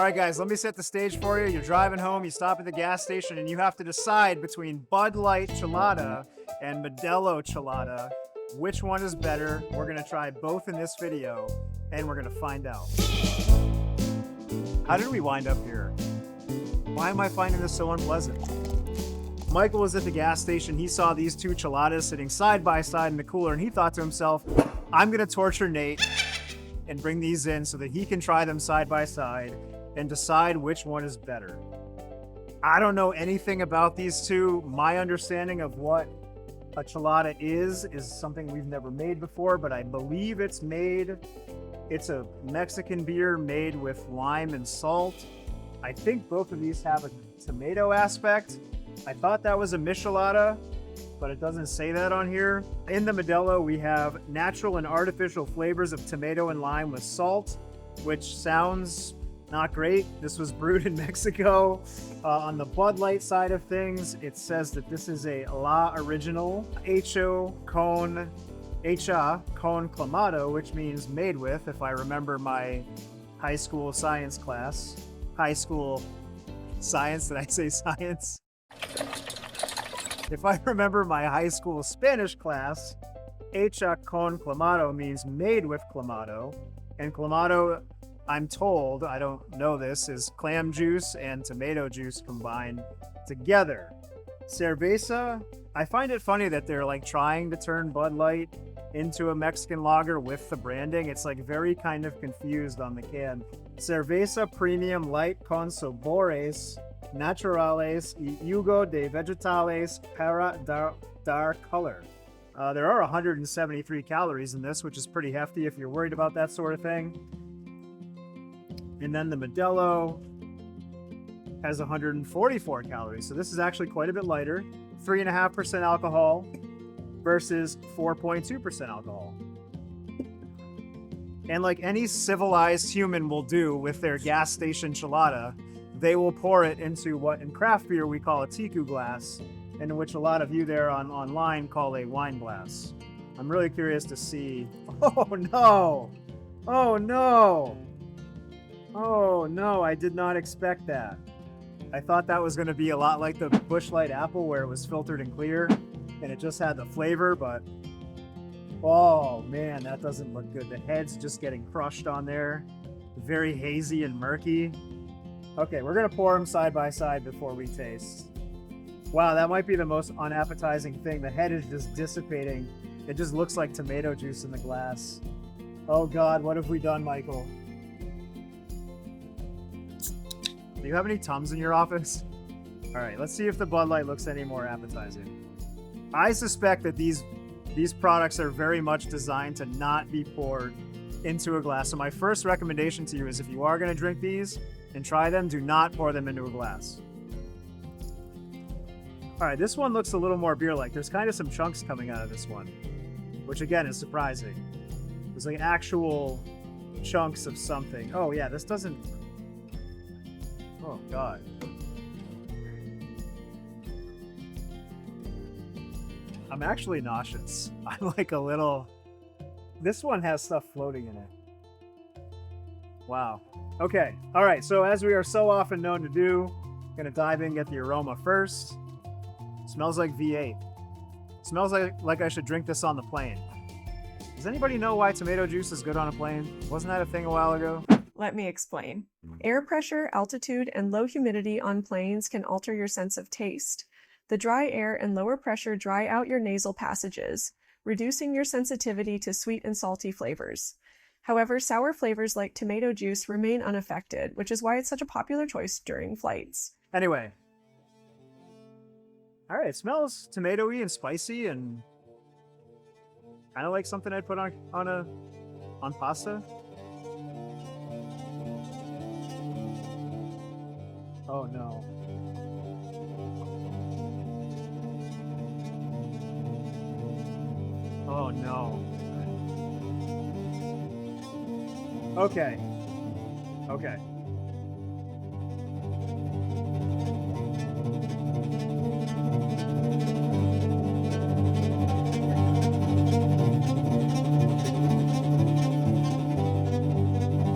All right, guys, let me set the stage for you. You're driving home, you stop at the gas station, and you have to decide between Bud Light Chelada and Modelo Chelada. Which one is better? We're gonna try both in this video, and we're gonna find out. How did we wind up here? Why am I finding this so unpleasant? Michael was at the gas station. He saw these two Cheladas sitting side by side in the cooler, and he thought to himself, I'm gonna torture Nate and bring these in so that he can try them side by side and decide which one is better. I don't know anything about these two. My understanding of what a Chelada is something we've never made before, but I believe it's a Mexican beer made with lime and salt. I think both of these have a tomato aspect. I thought that was a Michelada, but it doesn't say that on here. In the Modelo, we have natural and artificial flavors of tomato and lime with salt, which sounds not great. This was brewed in Mexico. On the Bud Light side of things, it says that this is a La Original Hecha con clamato, which means made with, if I remember my high school science class. High school science, did I say science? If I remember my high school Spanish class, Hecha con clamato means made with clamato, and clamato, I'm told, I don't know this, is clam juice and tomato juice combined together. Cerveza, I find it funny that they're like trying to turn Bud Light into a Mexican lager with the branding. It's like very kind of confused on the can. Cerveza Premium Light con sabores naturales y jugo de vegetales para dar color. There are 173 calories in this, which is pretty hefty if you're worried about that sort of thing. And then the Modelo has 144 calories. So this is actually quite a bit lighter. 3.5% alcohol versus 4.2% alcohol. And like any civilized human will do with their gas station Chelada, they will pour it into what in craft beer we call a teku glass, and which a lot of you there online call a wine glass. I'm really curious to see. Oh no! Oh no! Oh no, I did not expect that. I thought that was going to be a lot like the Busch Light Apple where it was filtered and clear and it just had the flavor, but oh man, that doesn't look good. The head's just getting crushed on there. Very hazy and murky. Okay, we're going to pour them side by side before we taste. Wow, that might be the most unappetizing thing. The head is just dissipating. It just looks like tomato juice in the glass. Oh God, what have we done, Michael? Do you have any Tums in your office? All right, let's see if the Bud Light looks any more appetizing. I suspect that these products are very much designed to not be poured into a glass. So my first recommendation to you is if you are going to drink these and try them, do not pour them into a glass. All right, this one looks a little more beer-like. There's kind of some chunks coming out of this one, which again is surprising. There's like actual chunks of something. Oh yeah, this doesn't... Oh God. I'm actually nauseous. I'm like a little... This one has stuff floating in it. Wow. Okay. All right. So as we are so often known to do, I'm going to dive in, get the aroma first. Smells like V8. Smells like I should drink this on the plane. Does anybody know why tomato juice is good on a plane? Wasn't that a thing a while ago? Let me explain. Air pressure, altitude, and low humidity on planes can alter your sense of taste. The dry air and lower pressure dry out your nasal passages, reducing your sensitivity to sweet and salty flavors. However, sour flavors like tomato juice remain unaffected, which is why it's such a popular choice during flights. Anyway. All right, it smells tomatoey and spicy and kind of like something I'd put on pasta. Oh no. Oh no. Okay. Okay.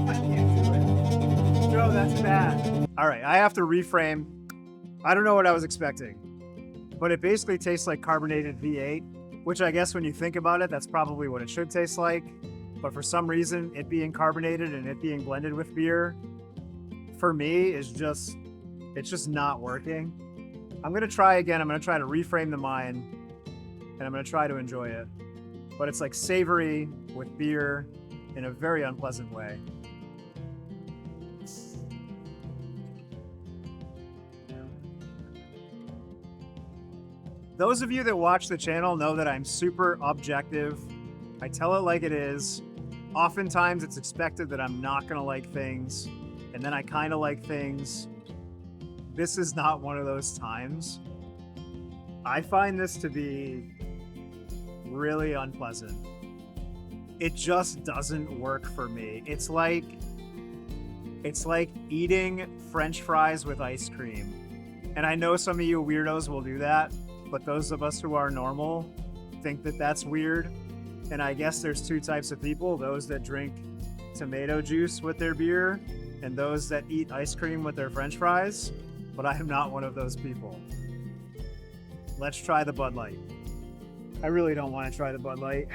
I can't do it. No, that's bad. that. All right, I have to reframe. I don't know what I was expecting, but it basically tastes like carbonated V8, which I guess when you think about it, that's probably what it should taste like. But for some reason, it being carbonated and it being blended with beer, for me, it's just not working. I'm gonna try again. I'm gonna try to reframe the mind, and I'm gonna try to enjoy it. But it's like savory with beer in a very unpleasant way. Those of you that watch the channel know that I'm super objective. I tell it like it is. Oftentimes it's expected that I'm not gonna like things, and then I kind of like things. This is not one of those times. I find this to be really unpleasant. It just doesn't work for me. It's like eating French fries with ice cream. And I know some of you weirdos will do that, but those of us who are normal think that that's weird. And I guess there's two types of people, those that drink tomato juice with their beer and those that eat ice cream with their French fries, but I am not one of those people. Let's try the Bud Light. I really don't want to try the Bud Light.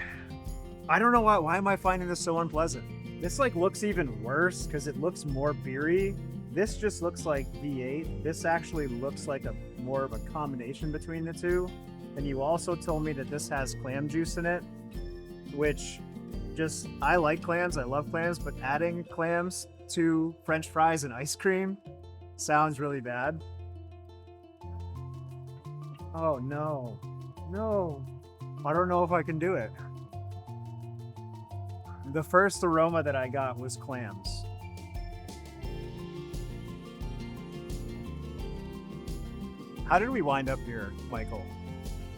I don't know why am I finding this so unpleasant? This like looks even worse because it looks more beery. This just looks like V8. This actually looks like more of a combination between the two. And you also told me that this has clam juice in it, which I like clams, I love clams, but adding clams to French fries and ice cream sounds really bad. Oh no, I don't know if I can do it. The first aroma that I got was clams. How did we wind up here, Michael?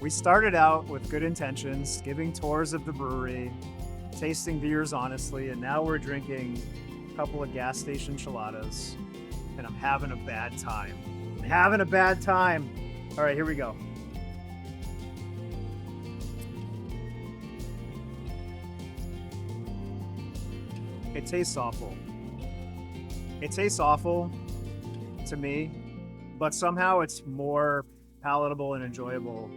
We started out with good intentions, giving tours of the brewery, tasting beers honestly, and now we're drinking a couple of gas station cheladas, and I'm having a bad time. All right, here we go. It tastes awful. It tastes awful to me, but somehow it's more palatable and enjoyable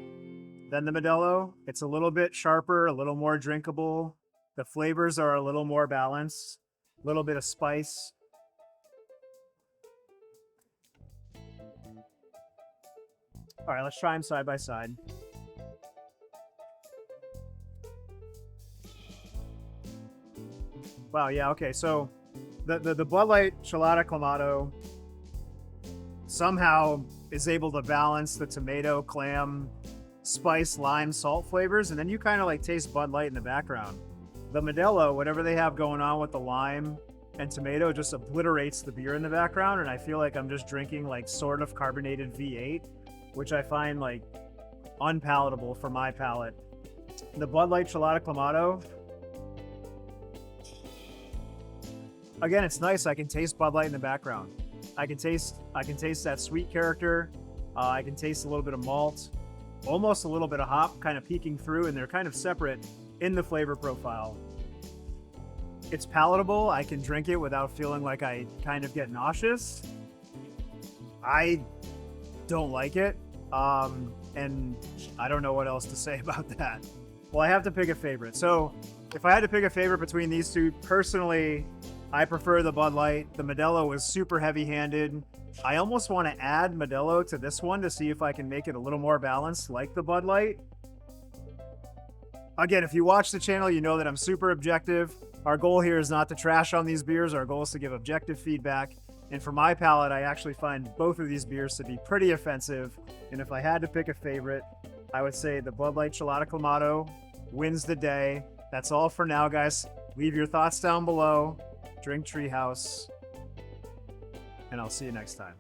than the Modelo. It's a little bit sharper, a little more drinkable. The flavors are a little more balanced, a little bit of spice. All right, let's try them side by side. Wow, yeah, okay, so the Bud Light Chelada Clamato somehow is able to balance the tomato, clam, spice, lime, salt flavors, and then you kind of like taste Bud Light in the background. The Modelo, whatever they have going on with the lime and tomato, just obliterates the beer in the background, and I feel like I'm just drinking like sort of carbonated V8, which I find like unpalatable for my palate. The Bud Light Chelada Clamato, again, it's nice. I can taste Bud Light in the background. I can taste that sweet character. I can taste a little bit of malt, almost a little bit of hop kind of peeking through, and they're kind of separate in the flavor profile. It's palatable. I can drink it without feeling like I kind of get nauseous. I don't like it. And I don't know what else to say about that. Well, I have to pick a favorite. So if I had to pick a favorite between these two, personally, I prefer the Bud Light. The Modelo is super heavy-handed. I almost want to add Modelo to this one to see if I can make it a little more balanced like the Bud Light. Again, if you watch the channel, you know that I'm super objective. Our goal here is not to trash on these beers. Our goal is to give objective feedback. And for my palate, I actually find both of these beers to be pretty offensive. And if I had to pick a favorite, I would say the Bud Light Chelada Clamato wins the day. That's all for now, guys. Leave your thoughts down below. Drink Treehouse. And I'll see you next time.